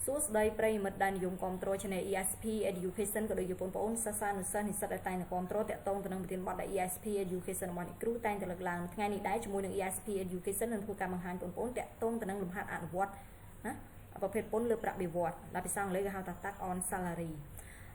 សួស្តីប្រិយមិត្តដែលនិយមគាំទ្រ Channel ESP Education ក៏ដូចជាបងប្អូនសិស្សានុសិស្សនិស្សិតដែលតែងតែគាំទ្រតាក់ទងទៅនឹងប្រធានបទដែល ESP Education របស់អ្នកគ្រូតែងតែលើកឡើងថ្ងៃនេះដែរជាមួយនឹង ESP Education នឹងធ្វើការបង្ហាញបងប្អូនតាក់ទងទៅនឹងលំហាត់អនុវត្តណាប្រភេទពន្ធលើប្រាក់បៀវត្សដែលភាសាអង់គ្លេសគេហៅថា tax on salary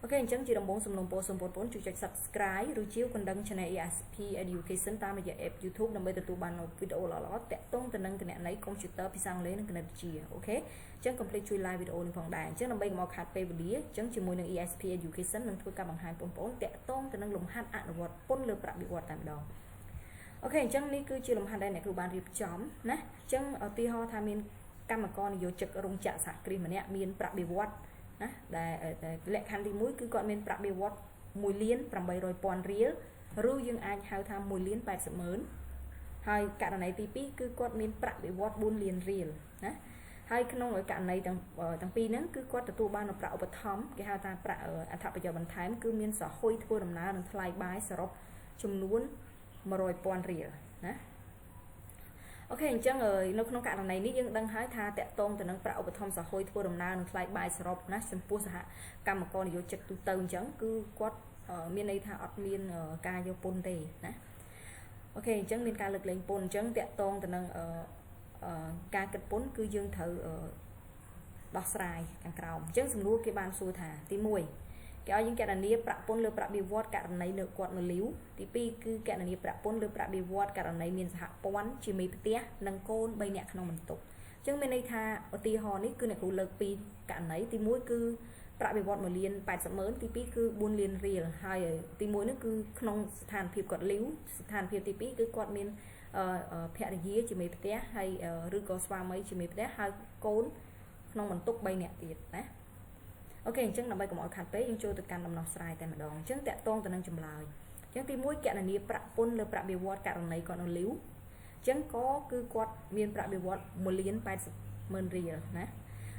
អូខេអញ្ចឹងជាដំបូងសំណូមពរសូមបងប្អូនជួយចុច Subscribe ឬជាវកណ្ដឹង Channel ESP Education តាមរយៈ app YouTube ដើម្បីទទួលបាននូវវីដេអូល្អៗតាក់ទងទៅនឹងគណនេយ្យកុំព្យូទ័រភាសាអង់គ្លេសនិងគណិតវិទ្យាអូខេអញ្ចឹង complete ជួយ like វីដេអូនេះផងដែរអញ្ចឹងដើម្បីកុំឲ្យខាតពេលវេលាអញ្ចឹងជាមួយនឹង ESP Education នឹងធ្វើការបង្ហាញបងប្អូនតាក់ទងទៅនឹងលំហាត់អនុវត្តពន្ធលើប្រាក់បៀវត្សតែម្ដងអូខេអញ្ចឹងនេះគឺជាលំហាត់ដែលអ្នកគ្រូបានរៀបចំណាអញ្ចឹងឧទាហរណ៍ថាមានកម្មករនិយោជិករោងចក្រសហគ្រាសម្នាក់មានប្រាក់បៀវត្សណាដែលលក្ខខណ្ឌទី1គឺគាត់មានប្រាក់បៀវត្ស1,800,000 រៀលឬយើងអាចហៅថា1,80,000,000ហើយករណីទី2គឺគាត់មានប្រាក់បៀវត្ស4 លានរៀលណាហើយក្នុងករណីទាំងពីរហ្នឹងគឺគាត់ទទួលបាននូវប្រាក់ឧបត្ថម្ភគេហៅថាប្រាក់អត្ថប្រយោជន៍បន្ថែមគឺមានសហុយធ្វើដំណើរនិងថ្លៃបាយសរុបចំនួន100,000 រៀលណាអូខេអញ្ចឹងនៅក្នុងករណីនេះយើងដឹងហើយថាតកតងទៅនឹងប្រាក់ឧបត្ថម្ភសហុយធ្វើដំណើរនិងថ្លៃបាយសរុបណាចំពោះសហកម្មករនិយោជិកទូទៅអញ្ចឹងគឺគាត់មានន័យថាអត់មានការយកពន្ធទេណាអូខេអញ្ចឹងមានការលើកលែងពន្ធអញ្ចឹងតកតងទៅនឹងការគិតពន្ធគឺយើងត្រូវដោះស្រាយខាងក្រោមអញ្ចឹងសំណួរគេបានសួរថាទី1គេឲ្យយើងកណនាប្រាក់ពន្ធលើប្រាក់បៀវត្សករណីនៅគាត់នៅលីវទី2គឺកណនាប្រាក់ពន្ធលើប្រាក់បៀវត្សករណីមានសហព័ន្ធជាមេផ្ទះនិងកូន3នាក់ក្នុងបន្ទប់អញ្ចឹងមានន័យថាឧទាហរណ៍នេះគឺអ្នកគ្រូលើកពីករណីទី1គឺប្រាក់បៀវត្ស1,80,000,000ទី2គឺ4 លានរៀលហើយទី1នោះគឺក្នុងស្ថានភាពគាត់លីវស្ថានភាពទី2គឺគាត់មានភរិយាជាមេផ្ទះហើយឬក៏ស្វាមីជាមេផ្ទះហើយកូនក្នុងបន្ទុក3នាក់ទៀតណាអូខេអញ្ចឹងដើម្បីកុំឲ្យខាត់ពេកយើងចូលទៅកាន់ដំណោះស្រាយតែម្ដងអញ្ចឹងតកតងទៅនឹងចម្លើយអញ្ចឹងទី1កណនាប្រាក់ពន្ធលើប្រាក់បៀវត្សករណីគាត់នៅលីវអញ្ចឹងក៏គឺគាត់មានប្រាក់បៀវត្ស1,80,000,000 រៀលណា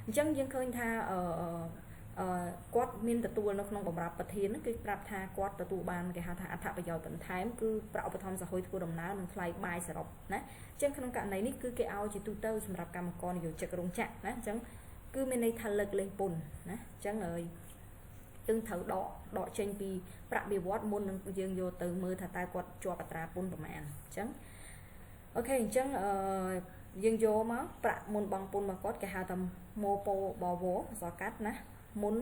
អញ្ចឹងយើងឃើញថាគាត់មានទទួលនៅក្នុងបម្រាប់ប្រធានគឺប្រាប់ថាគាត់ទទួលបានគេហៅថាអត្ថប្រយោជន៍បន្ថែមគឺប្រាក់ឧបត្ថម្ភសហុយធ្វើដំណើរនិងថ្លៃបាយសរុបណាអញ្ចឹងក្នុងករណីនេះគឺគេឲ្យជាទូទៅសម្រាប់កម្មករនិយោជិករោងចក្រណាអញ្ចឹងគឺមានន័យថាលើកលែងពន្ធណាអញ្ចឹងយើងត្រូវដកចេញពីប្រាក់បៀវត្សមុននឹងយើងយកទៅមើលថាតើគាត់ជាប់អត្រាពន្ធប្រមាណអញ្ចឹងអូខេអញ្ចឹងយើងយកមកប្រាក់មុនបង់ពន្ធរបស់គាត់គេហៅថាម៉ូប៉ូបវអសកាត់ណាមុន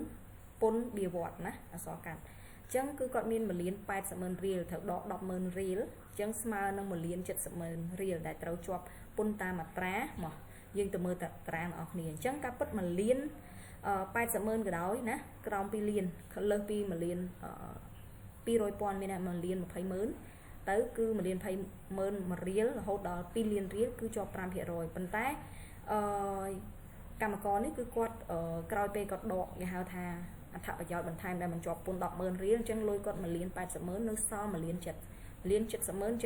ពន្ធបៀវត្សណាអសកាត់អញ្ចឹងគឺគាត់មាន1,80,000,000 រៀលត្រូវដក10,000 រៀលអញ្ចឹងស្មើនឹង1,70,000,000 រៀលដែលត្រូវជាប់ពន្ធតាមអត្រាមកយើងទៅមើលអត្រារបស់គ្នាអញ្ចឹងការពិត1,80,000,000ក៏ដោយណាក្រោម2លានលើសពី1,200,000មានតែ1,20,000,000ទៅគឺ1,20,000,000 1រៀលរហូតដល់2លានរៀលគឺជាប់ 5% ប៉ុន្តែកម្មករនេះគឺគាត់ក្រោយពេលគាត់ដកគេហៅថាអត្ថប្រយោជន៍បន្ថែមដែលមិនជាប់ពន្ធ10,000 រៀលអញ្ចឹងលុយគាត់1,80,000,000នៅសល់1,70,000,000អញ្ចឹ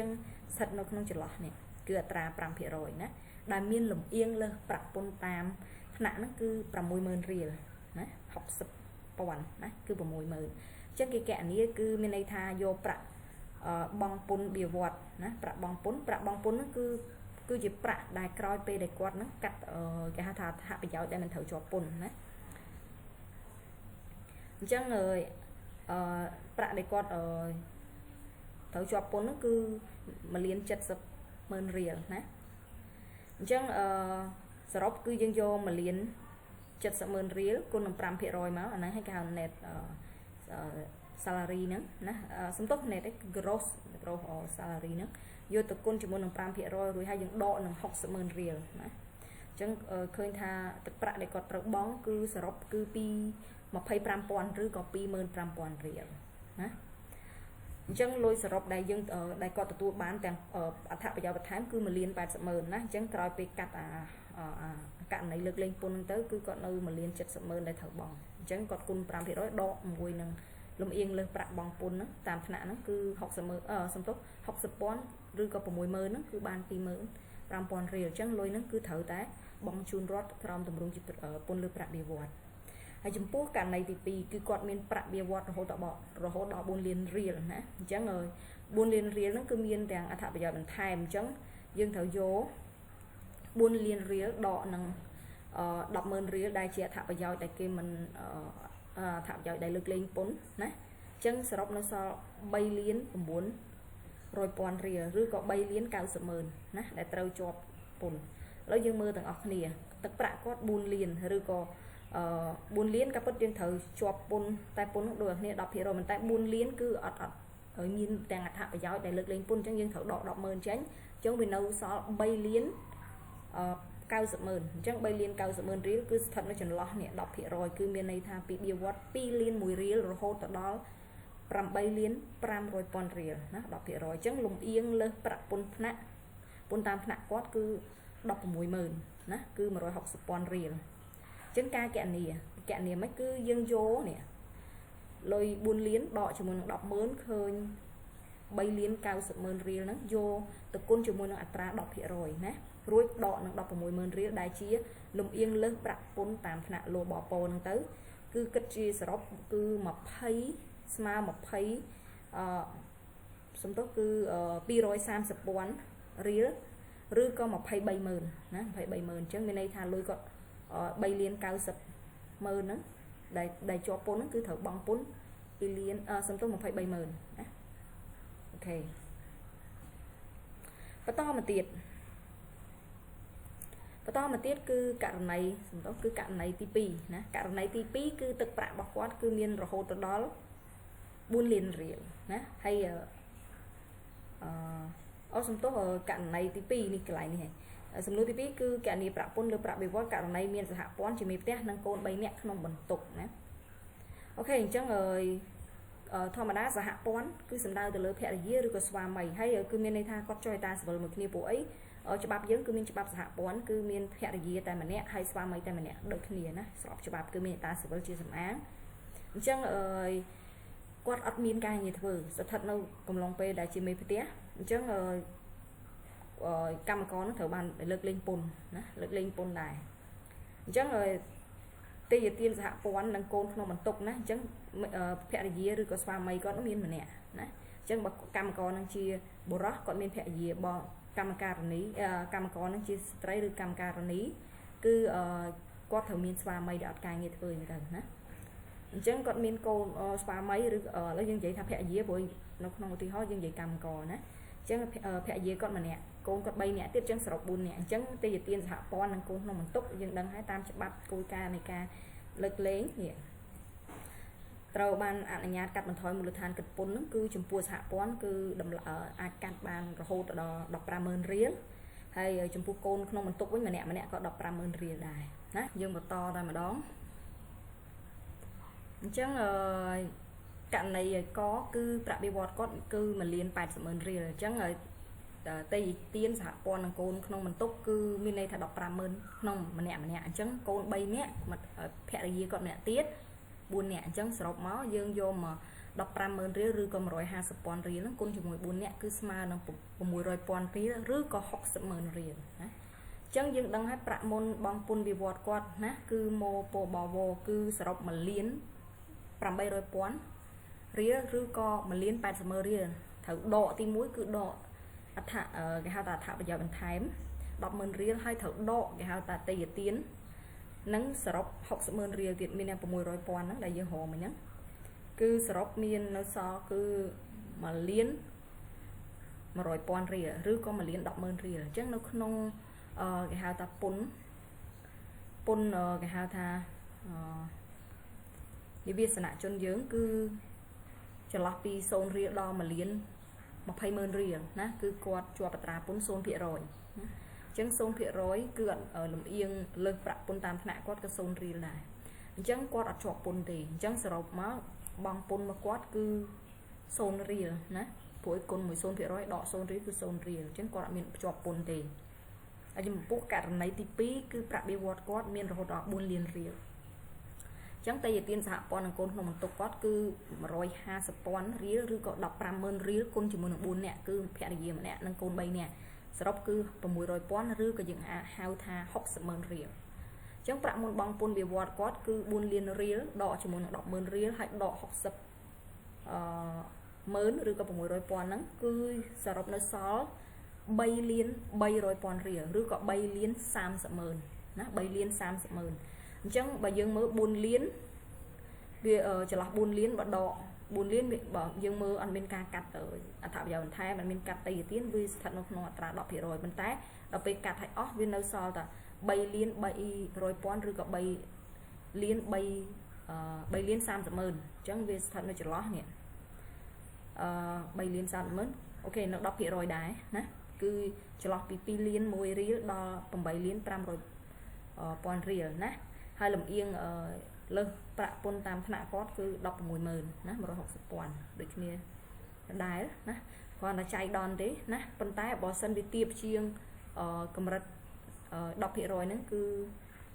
ងស្ថិតនៅក្នុងចន្លោះនេះគឺអត្រា 5% ណាដែលមានលំអៀងលើសប្រាក់ពន្ធតាមថ្នាក់ហ្នឹងគឺ60,000 រៀលណា60,000ណាគឺ60,000អញ្ចឹងគេកណនាគឺមានន័យថាយកប្រាក់បង់ពន្ធបៀវត្សណាប្រាក់បង់ពន្ធហ្នឹងគឺជាប្រាក់ដែលក្រោយពេលដែលគាត់ហ្នឹងកាត់គេហៅថាអត្ថប្រយោជន៍ដែលមិនត្រូវជាប់ពន្ធណាអញ្ចឹងប្រាក់ដែលគាត់ត្រូវជាប់ពន្ធហ្នឹងគឺ1,70,000,000 រៀលណាអញ្ចឹងសរុបគឺយើងយក1,70,000,000 រៀលគុណនឹង 5% មកអាហ្នឹងឲ្យគេហៅ net salary ហ្នឹងណាសំទោស net gross salary ហ្នឹងយកទៅគុណជាមួយនឹង 5% រួចហើយយើងដកនឹង 60,000 រៀលណាអញ្ចឹងឃើញថាទឹកប្រាក់ដែលគាត់ត្រូវបង់គឺសរុបគឺពី25,000 ឬក៏ 25,000 រៀលណាអញ្ចឹងលុយសរុបដែលគាត់ទទួលបានទាំងអត្ថប្រយោជន៍បន្ថែមគឺ1,80,000,000ណាអញ្ចឹងក្រោយពេលកាត់ករណីលើកលែងពន្ធហ្នឹងទៅគឺគាត់នៅ1,70,000,000ដែលត្រូវបង់អញ្ចឹងគាត់គុណ 5% ដកមួយនឹងលំអៀងលើសប្រាក់បង់ពន្ធហ្នឹងតាមថ្នាក់ហ្នឹងគឺ60,000សំទោស60,000ឬក៏60,000ហ្នឹងគឺបាន25,000 រៀលអញ្ចឹងលុយហ្នឹងគឺត្រូវតែបង់ជូនរដ្ឋក្រោមទម្រង់ជាពន្ធលើប្រាក់បៀវត្សហើយចំពោះករណីទី2គឺគាត់មានប្រាក់បៀវត្សរហូតដល់4 លានរៀលណាអញ្ចឹង4 លានរៀលហ្នឹងគឺមានទាំងអត្ថប្រយោជន៍បន្ថែមអញ្ចឹងយើងត្រូវយក4 លានរៀលដកនឹង 10 ម៉ឺនរៀលដែលជាអត្ថប្រយោជន៍ដែលគេមិនអត្ថប្រយោជន៍ដែលលើកលែងពន្ធណាអញ្ចឹងសរុបនៅសល់3លាន900,000 រៀលឬក៏3លាន90ម៉ឺនណាដែលត្រូវជាប់ពន្ធឥឡូវយើងមើលទាំងអស់គ្នាទឹកប្រាក់គាត់4លានឬក៏4លានក៏ពិតយើងត្រូវជាប់ពន្ធតែពន្ធនោះដូចគ្នា 10% ប៉ុន្តែ4លានគឺអត់មានទាំងអត្ថប្រយោជន៍ដែលលើកលែងពន្ធអញ្ចឹងយើងត្រូវដក 10 ម៉ឺនចេញអញ្ចឹងវានៅសល់3លាន90ម៉ឺនអញ្ចឹង3លាន90ម៉ឺនរៀលគឺស្ថិតនៅចន្លោះនេះ 10% គឺមានន័យថាពីបៀវត្ស2លាន1រៀលរហូតទៅដល់8លាន500,000 រៀលណា 10% អញ្ចឹងលំអៀងលើសប្រាក់ពន្ធតាមថ្នាក់គាត់គឺ16ម៉ឺនណាគឺ160,000 រៀលអញ្ចឹងការគណនាមិនគឺយើងយកនេះលុយ4លានដកជាមួយនឹង10ម៉ឺនឃើញ3លាន90ម៉ឺនរៀលហ្នឹងយកទៅគុណជាមួយនឹងអត្រា 10% ណារួចដកនឹង16ម៉ឺនរៀលដែលជាលំអៀងលើសប្រាក់ពន្ធតាមថ្នាក់លោបពហ្នឹងទៅគឺគិតជាសរុបគឺ20ស្មើ20សំទោសគឺ230,000 រៀលឬក៏23ម៉ឺនណា23ម៉ឺនអញ្ចឹងមានន័យថាលុយគាត់3លាន90ម៉ឺនហ្នឹងដែលជាប់ពន្ធហ្នឹងគឺត្រូវបង់ពន្ធ2លានសំទោស23ម៉ឺនណាអូខេបន្តមកទៀតគឺករណីសំដៅគឺករណីទី2ណាករណីទី2គឺទឹកប្រាក់របស់គាត់គឺមានរហូតទៅដល់4លានរៀលណាហើយសំទោសករណីទី2នេះកន្លែងនេះសំណួរទី2គឺគណនាប្រាក់ពន្ធលើប្រាក់បៀវត្សករណីមានសហព័ន្ធជាមួយផ្ទះនិងកូន3នាក់ក្នុងបន្ទុកណាអូខេអញ្ចឹងធម្មតាសហព័ន្ធគឺសំដៅទៅលើភរិយាឬក៏ស្វាមីហើយគឺមានន័យថាគាត់ចុះតាសិវិលមួយគ្នាពួកអីច្បាប់យើងគឺមានច្បាប់សហព័ន្ធគឺមានភរិយាតែម្នាក់ហើយស្វាមីតែម្នាក់ដូចគ្នាណាស្របច្បាប់គឺមានតាសិវិលជាសម្អាងអញ្ចឹងគាត់អត់មានការងារធ្វើស្ថិតនៅកំឡុងពេលដែលជាមេផ្ទះអញ្ចឹងកម្មករនឹងត្រូវបានលើកលែងពន្ធណាលើកលែងពន្ធដែរអញ្ចឹងទេយទានសហព័ន្ធនិងកូនក្នុងបន្ទុកណាអញ្ចឹងភរិយាឬក៏ស្វាមីគាត់មានម្នាក់ណាអញ្ចឹងបើកម្មករនឹងជាបុរសគាត់មានភរិយាបងកម្មករនឹងជាស្ត្រីឬកម្មករនីគឺគាត់ត្រូវមានស្វាមីដែលអត់ការងារធ្វើអញ្ចឹងទៅណាអញ្ចឹងគាត់មានកូនស្វាមីឬឥឡូវយើងនិយាយថាភរិយាព្រោះនៅក្នុងឧទាហរណ៍យើងនិយាយកម្មករណាអញ្ចឹងភរិយាគាត់ម្នាក់កូនគាត់3នាក់ទៀតអញ្ចឹងសរុប4នាក់អញ្ចឹងទេយទានសហព័ន្ធនិងកូនក្នុងបន្ទុកយើងដឹងហើយតាមច្បាប់គោលការណ៍នៃការលើកលែងនេះត្រូវបានអនុញ្ញាតកាត់បន្ថយមូលដ្ឋានគិតពន្ធហ្នឹងគឺចំពោះសហព័ន្ធគឺអាចកាត់បានរហូតដល់15ម៉ឺនរៀលហើយចំពោះកូនក្នុងបន្ទុកវិញម្នាក់ក៏15ម៉ឺនរៀលដែរណាយើងបន្តតែម្ដងអញ្ចឹងករណីកគឺប្រាក់បៀវត្សគាត់គឺ1លាន80ម៉ឺនរៀលអញ្ចឹងទេយទានសហព័ន្ធនិងកូនក្នុងបន្ទុកគឺមានន័យថា15ម៉ឺនក្នុងម្នាក់អញ្ចឹងកូន3នាក់ភរិយាគាត់ម្នាក់ទៀត4នាក់អញ្ចឹងសរុបមកយើងយកមក15ម៉ឺនរៀលឬក៏150,000 រៀលហ្នឹងគុណជាមួយ4នាក់គឺស្មើនឹង600,000 រៀលឬក៏60ម៉ឺនរៀលណាអញ្ចឹងយើងដឹងហើយប្រាក់មុនបង់ពន្ធបៀវត្សគាត់ណាគឺមកពបវគឺសរុប1លាន800,000 រៀលឬក៏1លាន80ម៉ឺនរៀលត្រូវដកទី1គឺដកគេហៅថាអត្ថប្រយោជន៍បន្ថែម10ម៉ឺនរៀលហើយត្រូវដកគេហៅថាទេយទាននិងសរុប60ម៉ឺនរៀលទៀតមាន600,000ហ្នឹងដែលយើងរកមិញហ្នឹងគឺសរុបមាននៅសល់គឺ1លាន100,000 រៀលឬក៏1លាន10ម៉ឺនរៀលអញ្ចឹងនៅក្នុងគេហៅថាពន្ធគេហៅថានិវាសនជនយើងគឺចន្លោះពី0រៀលដល់1លាន20ម៉ឺនរៀលណាគឺគាត់ជាប់អត្រាពន្ធ 0% ណាអញ្ចឹង 0% គឺអត់លំអៀងលើសប្រាក់ពន្ធតាមថ្នាក់គាត់ក៏0រៀលដែរអញ្ចឹងគាត់អត់ជាប់ពន្ធទេអញ្ចឹងសរុបមកបង់ពន្ធមកគាត់គឺ0រៀលណាព្រោះគុណមួយ 0% ដក0រៀលគឺ0រៀលអញ្ចឹងគាត់អត់មានជាប់ពន្ធទេហើយចំពោះករណីទី2គឺប្រាក់បៀវត្សគាត់មានរហូតដល់4លានរៀលអញ្ចឹងទេយទានសហព័ន្ធនិងកូនក្នុងបន្ទុកគាត់គឺ150,000 រៀលឬក៏15ម៉ឺនរៀលគុណជាមួយនឹង4នាក់គឺភរិយាម្នាក់និងកូន3នាក់សរុបគឺ600,000ឬក៏យើងហៅថា60ម៉ឺនរៀលអញ្ចឹងប្រាក់មុនបង់ពន្ធបៀវត្សគាត់គឺ4លានរៀលដកជាមួយនឹង10ម៉ឺនរៀលហើយដក60ម៉ឺនឬក៏600,000ហ្នឹងគឺសរុបនៅសល់3លាន300,000 រៀលឬក៏3លាន30ម៉ឺន ណា3លាន30ម៉ឺនអញ្ចឹងបើយើងមើល4លានវាចន្លោះ4លានបើដក4លានបើយើងមើលអត់មានការកាត់អត្ថប្រយោជន៍បន្ថែមអត់មានកាត់តៃទៀតវាស្ថិតនៅក្នុងអត្រា 10% ប៉ុន្តែដល់ពេលកាត់ឲ្យអស់វានៅសល់តែ3លាន300,000ឬក៏3លាន3លាន30ម៉ឺនអញ្ចឹងវាស្ថិតនៅចន្លោះនេះ3លាន30ម៉ឺនអូខេនៅ 10% ដែរណាគឺចន្លោះពី2លាន1រៀលដល់8លាន500,000រៀលណាហើយលំអៀងលើសប្រាក់ពន្ធតាមថ្នាក់គាត់គឺ16ម៉ឺនណា160,000ដូចគ្នាដែរណាគាត់តែចៃដន្យទេណាប៉ុន្តែបើសិនវាទាបជាងកម្រិត10% ហ្នឹងគឺ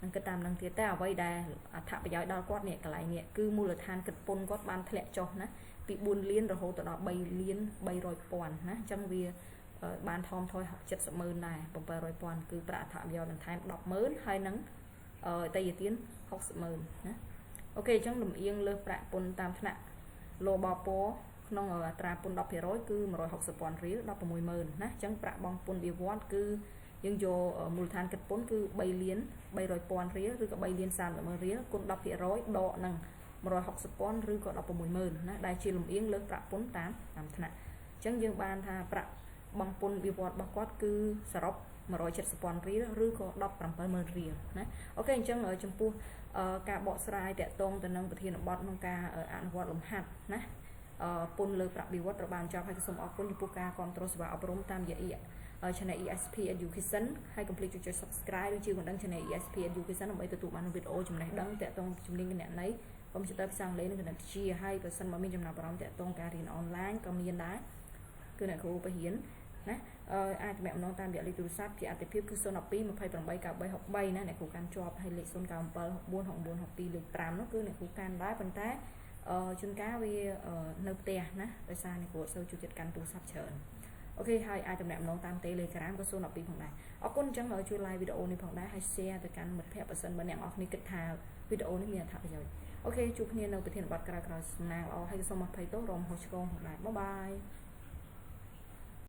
នឹងគិតតាមនឹងទៀតតែអ្វីដែលអត្ថប្រយោជន៍ដល់គាត់នេះកន្លែងនេះគឺមូលដ្ឋានគិតពន្ធគាត់បានធ្លាក់ចុះណាពី4លានរហូតដល់3លាន300,000ណាអញ្ចឹងវាបានថមថយ70ម៉ឺនដែរ700,000គឺប្រាក់អត្ថប្រយោជន៍បន្ថែម10ម៉ឺនហើយនឹងតៃទាន60ម៉ឺនណាអូខេអញ្ចឹងលំអៀងលើសប្រាក់ពន្ធតាមថ្នាក់លោបពណ៌ក្នុងអត្រាពន្ធ 10% គឺ160,000រៀល16ម៉ឺនណាអញ្ចឹងប្រាក់បង់ពន្ធវិវត្តគឺយើងយកមូលដ្ឋានគិតពន្ធគឺ3លាន300,000រៀលឬក៏3លាន30ម៉ឺនរៀលគុណ 10% ដកនឹង160,000ឬក៏16ម៉ឺនណាដែលជាលំអៀងលើសប្រាក់ពន្ធតាមថ្នាក់អញ្ចឹងយើងបានថាប្រាក់បង់ពន្ធវិវត្តរបស់គាត់គឺសរុប170,000រៀលឬក៏17ម៉ឺនរៀលណាអូខេអញ្ចឹងចំពោះការបកស្រាយតាក់ទងទៅនឹងប្រធានបទក្នុងការអនុវត្តលំហាត់ណាពន្ធលើប្រាក់បៀវត្សត្រូវបានចប់ហើយសូមអរគុណចំពោះការគ្រប់គ្រងសេវាអប់រំតាមរយៈ channel ESP Education ហើយកុំភ្លេចចុច Subscribe ឬជឿបណ្ដឹង channel ESP Education ដើម្បីទទួលបានវីដេអូចំណេះដឹងតាក់ទងជំនាញគណនេយ្យកុំព្យូទ័រភាសាអង់គ្លេសនិងគណិតវិទ្យាហើយប្រសិនបើមានចំណាប់អារម្មណ៍តាក់ទងការរៀនអនឡាញក៏មានដែរគឺអ្នកគ្រូបរិញ្ញាណាអាចទំនាក់ទំនងតាមរយៈលេខទូរស័ព្ទជាអាទិភាពគឺ012 28 9363ណាអ្នកគ្រូកាន់ជាប់ហើយលេខ097 64 64 62លេខ5នោះគឺអ្នកគ្រូកាន់ដែរប៉ុន្តែជួនកាលវានៅផ្ទះណាដោយសារអ្នកគ្រូអត់សូវចូលចិត្តកាន់ទូរស័ព្ទច្រើនអូខេហើយអាចទំនាក់ទំនងតាម Telegram ក៏012ផងដែរអរគុណអញ្ចឹងជួយ like វីដេអូនេះផងដែរហើយ share ទៅកាន់មិត្តភ័ក្តិបើសិនបើអ្នកនរគ្នាគិតថាវីដេអូនេះមានអត្ថប្រយោជន៍អូខេជួបគ្នានៅប្រធានបទក្រោយៗសំណាងល្អហើយសូមអភ័យទោសរំហោះឆ្គងផងដែរបាយបាយ